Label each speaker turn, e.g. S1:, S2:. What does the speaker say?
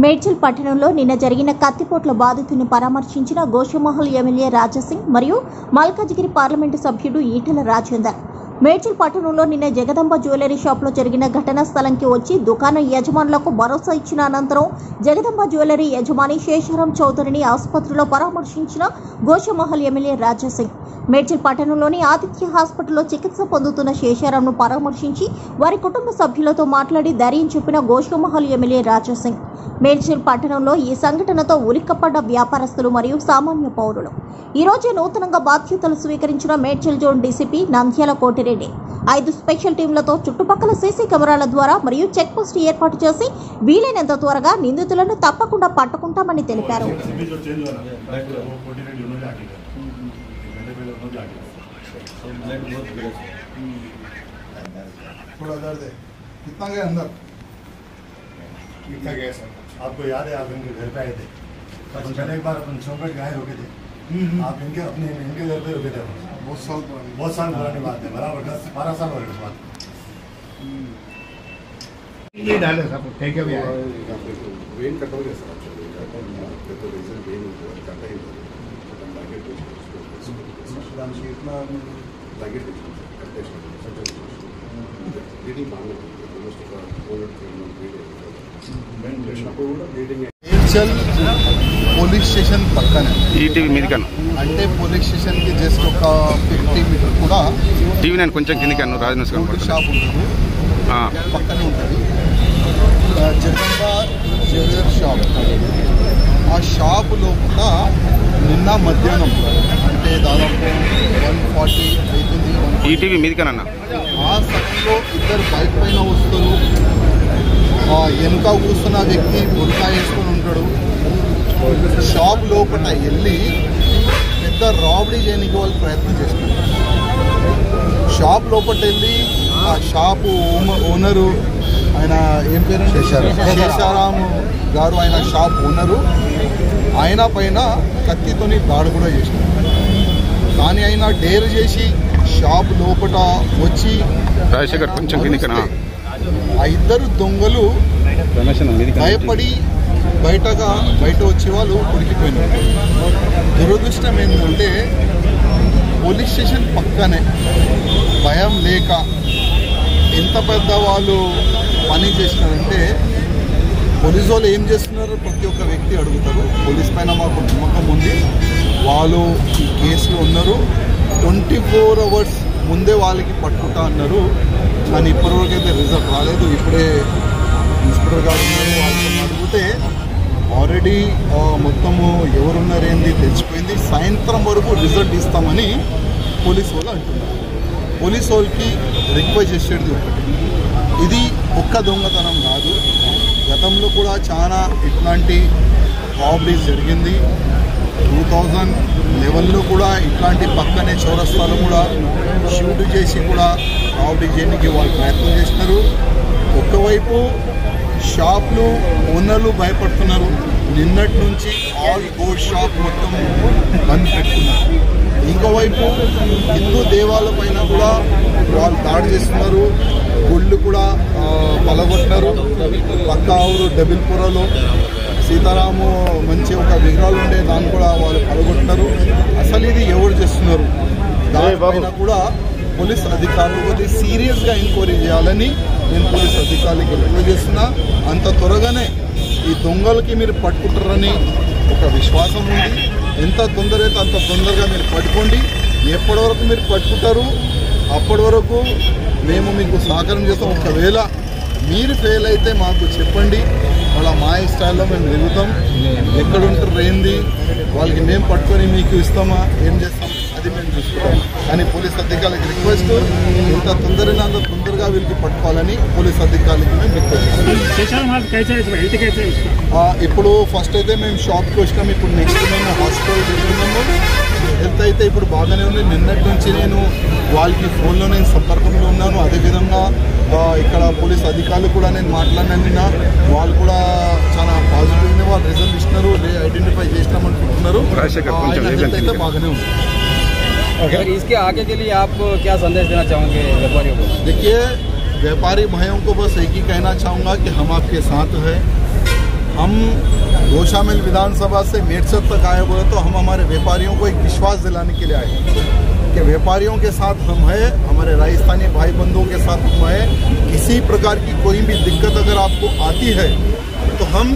S1: మేడ్చల్ పట్టణంలో నిన్న జరిగిన కత్తిపోట్ల బాధితుని పరామర్శించిన గోషమహల్ ఎమ్మెల్యే రాజాసింగ్ మరియు మల్కాజ్గిరి పార్లమెంటు సభ్యుడు ఈటెల రాజేందర్ మేడ్చల్ పట్టణంలో నిన్న జగదంబ జ్యువెలరీ షాప్ లో జరిగిన ఘటనా స్థలంకి వచ్చి దుకాణ యజమానులకు భరోసా ఇచ్చిన అనంతరం జగదంబ జ్యువెలరీ యజమాని శేషారాం చౌదరిని ఆసుపత్రిలో పరామర్శించిన గోషమహల్ ఎమ్మెల్యే రాజాసింగ్ మేడ్చల్ పట్టణంలోని ఆదిత్య హాస్పిటల్లో చికిత్స పొందుతున్న శేషారాంను పరామర్శించి వారి కుటుంబ సభ్యులతో మాట్లాడి ధైర్యం చెప్పిన గోషమహల్ ఎమ్మెల్యే రాజాసింగ్ మేడ్చల్ పట్టణంలో ఈ సంఘటనతో ఉలిక్కపడ్డ వ్యాపారస్తులు మరియు సామాన్య పౌరులు ఈ రోజు నూతనంగా బాధ్యతలు స్వీకరించిన Medchal zone DCP Nandyala Kotireddy 5 special టీంలతో చుట్టుపక్కల సీసీ కెమెరాల ద్వారా మరియు చెక్ పోస్ట్ ఏర్పాటు చేసి వీలైనంత త్వరగా నిందితులను తప్పకుండా పట్టుకుంటామని తెలిపారు.
S2: आपको याद है आप इनके घर पे आए थे पहले एक बार अपन चौकट गाय रुके थे आप इनके घर पे रुके थे बहुत साल पुरानी बात है बराबर 10-12 साल हो गए बात ये डाले सब ठीक है भैया
S3: वेन कट हो गया सर तो रीजन वेन कट ही इतना लगे रीडिंग मांगे
S4: మేడ్చల్ పోలీస్ స్టేషన్ పక్కన అంటే పోలీస్ స్టేషన్ కి జస్ట్ ఒక 50 మీటర్ కూడా
S5: టీవీ నేను కొంచెం కిందికి అను రాజనస్
S4: షాప్ ఉంటుంది పక్కనే ఉంటుంది జగదంబ జ్యువెలరీ షాప్ ఆ షాప్ లోపల నిన్న మధ్యాహ్నం అంటే దాదాపు 140 అవుతుంది
S5: ఈ టీవీ మీదికనన్నా
S4: ఆ సమయంలో ఇద్దరు బైక్ పైన వస్తారు వెనుక కూస్తున్న వ్యక్తి బుర్కా వేసుకొని ఉంటాడు షాప్ లోపల వెళ్ళి పెద్ద రాబరీ చేయడానికి వాళ్ళు ప్రయత్నం చేస్తున్నారు షాప్ లోపల వెళ్ళి ఆ షాపు ఓనరు ఆయన ఏం పేరు శేషారాం గారు ఆయన షాప్ ఓనరు ఆయన పైన కత్తితోని దాడి కూడా చేసినారు కానీ ఆయన డేర్ చేసి షాప్ లోపల వచ్చి ఆ ఇద్దరు దొంగలు భయపడి బయట వచ్చే వాళ్ళు ఉరికిపోయినారు. దురదృష్టం ఏంటంటే పోలీస్ స్టేషన్ పక్కనే భయం లేక ఎంత పెద్ద వాళ్ళు పని చేసినారంటే పోలీసు వాళ్ళు ఏం చేస్తున్నారు ప్రతి ఒక్క వ్యక్తి అడుగుతారు. పోలీస్ పైన మాకు నమ్మకం ఉంది, వాళ్ళు ఈ కేసులో ఉన్నారు, 24 hours ముందే వాళ్ళకి పట్టుకుంటా అన్నారు. కానీ ఇప్పటివరకు అయితే రిజల్ట్ రాలేదు. ఇప్పుడే ఇన్స్పెక్టర్ గారు ఉన్నారు, వాళ్ళని అడిగితే ఆల్రెడీ మొత్తము ఎవరున్నారేంది తెలిసిపోయింది, సాయంత్రం వరకు రిజల్ట్ ఇస్తామని పోలీసు వాళ్ళు అంటున్నారు. పోలీసు వాళ్ళకి రిక్వెస్ట్ చేసేది ఒకటి, ఇది ఒక్క దొంగతనం కాదు, గతంలో కూడా చాలా ఇట్లాంటి రాబరీస్ జరిగింది. 2011లో కూడా ఇట్లాంటి పక్కనే చౌరస్తాలో కూడా షూట్ చేసి కూడా రాబరీ చేయడానికి వాళ్ళు ప్రయత్నం చేస్తున్నారు. ఒకవైపు షాప్లు ఓనర్లు భయపడుతున్నారు, నిన్నటి నుంచి ఆల్ గోల్డ్ షాప్ మొత్తం బంద్ పెట్టుకున్నారు. ఇంకోవైపు హిందూ దేవాలయ పైన కూడా వాళ్ళు దాడి చేస్తున్నారు, గుళ్ళు కూడా పలగొట్టినారు. పక్క ఊరు డబిల్పురలో సీతారాము మంచి ఒక విగ్రహాలు ఉండే దాన్ని కూడా వాళ్ళు పలగొట్టినారు. అసలు ఇది ఎవరు చేస్తున్నారు దానిపైన కూడా పోలీస్ అధికారులు కొద్ది సీరియస్గా ఎంక్వైరీ చేయాలని నేను పోలీస్ అధికారులకి రిక్వెస్ట్ చేస్తున్నా. అంత త్వరగానే ఈ దొంగలకి మీరు పట్టుకుంటారని ఒక విశ్వాసం ఉంది. ఎంత తొందర అయితే అంత తొందరగా మీరు పట్టుకోండి. ఎప్పటి వరకు మీరు పట్టుకుంటారు అప్పటి వరకు మేము మీకు సహకారం చేస్తాం. ఒకవేళ మీరు ఫెయిల్ అయితే మాకు చెప్పండి, వాళ్ళ మా స్టైల్లో మేము తిరుగుతాం. ఎక్కడుంటారు ఏంది వాళ్ళకి మేము పట్టుకొని మీకు ఇస్తామా ఏం చేస్తాం అది మేము చూసుకుంటాం. కానీ పోలీస్ అధికారులకి రిక్వెస్ట్, ఎంత తొందరగా అంత తొందరగా వీళ్ళకి పట్టుకోవాలని పోలీస్ అధికారులకి మేము రిక్వెస్ట్ చేస్తాం. ఇప్పుడు ఫస్ట్ అయితే మేము షాప్కి వచ్చినాం, ఇప్పుడు నెక్స్ట్ మేము హాస్పిటల్ వెళ్తున్నాము. హెల్త్ అయితే ఇప్పుడు బాగానే ఉంది. నిన్నటి నుంచి నేను వాళ్ళకి ఫోన్లో నేను సంపర్కంలో ఉన్నాను. అదేవిధంగా ఇక్కడ పోలీస్ అధికారులు కూడా నేను మాట్లాడిన వాళ్ళు కూడా చాలా పాజిటివ్గా వాళ్ళు రిజల్ట్ ఇస్తున్నారు, ఐడెంటిఫై చేసినామనుకుంటున్నారు. హెల్త్ అయితే బాగానే ఉంది.
S6: इसके आगे के लिए आप क्या संदेश देना चाहोगे व्यापारियों को?
S4: देखिए, व्यापारी भाइयों को बस एक ही कहना चाहूँगा कि हम आपके साथ हैं. हम गोशामिल विधानसभा से मेडसर तक आए हुए तो हम हमारे व्यापारियों को एक विश्वास दिलाने के लिए आए कि व्यापारियों के साथ हम हैं, हमारे राजस्थानी भाई बंधुओं के साथ हम हैं। किसी प्रकार की कोई भी दिक्कत अगर आपको आती है तो हम